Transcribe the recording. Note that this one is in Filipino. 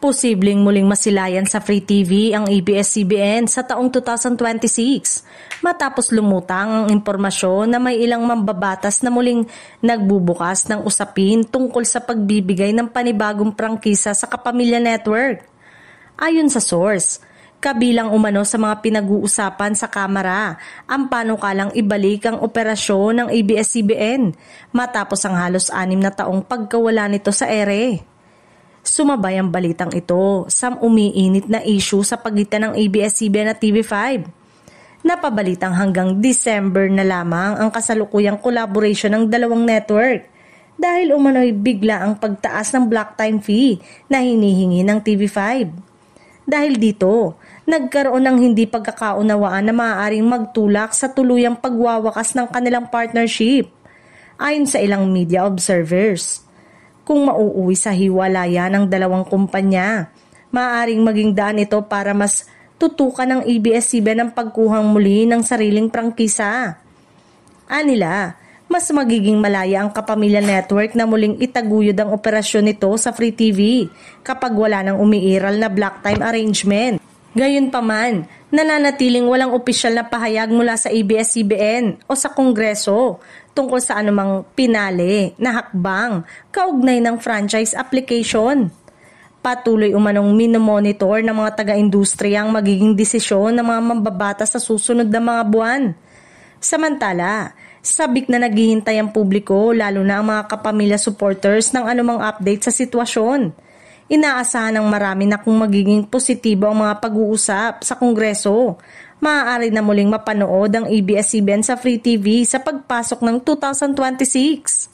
Posibleng muling masilayan sa Free TV ang ABS-CBN sa taong 2026 matapos lumutang ang impormasyon na may ilang mambabatas na muling nagbubukas ng usapin tungkol sa pagbibigay ng panibagong prangkisa sa Kapamilya Network. Ayon sa source, kabilang umano sa mga pinag-uusapan sa Kamara ang panukalang ibalik ang operasyon ng ABS-CBN matapos ang halos 6 na taong pagkawala nito sa ere. Sumabay ang balitang ito sa umiinit na issue sa pagitan ng ABS-CBN at TV5. Napabalitang hanggang December na lamang ang kasalukuyang collaboration ng dalawang network dahil umano'y bigla ang pagtaas ng block time fee na hinihingi ng TV5. Dahil dito, nagkaroon ng hindi pagkakaunawaan na maaaring magtulak sa tuluyang pagwawakas ng kanilang partnership, ayon sa ilang media observers. Kung mauuwi sa hiwalayan ng dalawang kumpanya, maaaring maging daan ito para mas tutukan ng ABS-CBN ang pagkuhang muli ng sariling prangkisa. Anila, mas magiging malaya ang Kapamilya Network na muling itaguyod ang operasyon nito sa Free TV kapag wala nang umiiral na block time arrangement. Gayunpaman, nananatiling walang opisyal na pahayag mula sa ABS-CBN o sa Kongreso tungkol sa anumang pinali na hakbang kaugnay ng franchise application. Patuloy umanong minomonitor ng mga taga-industriya ang magiging desisyon ng mga mambabatas sa susunod na mga buwan. Samantala, sabik na naghihintay ang publiko lalo na ang mga kapamilya supporters ng anumang update sa sitwasyon. Inaasahan ng marami na kung magiging positibo ang mga pag-uusap sa Kongreso, maaari na muling mapanood ang ABS-CBN sa Free TV sa pagpasok ng 2026.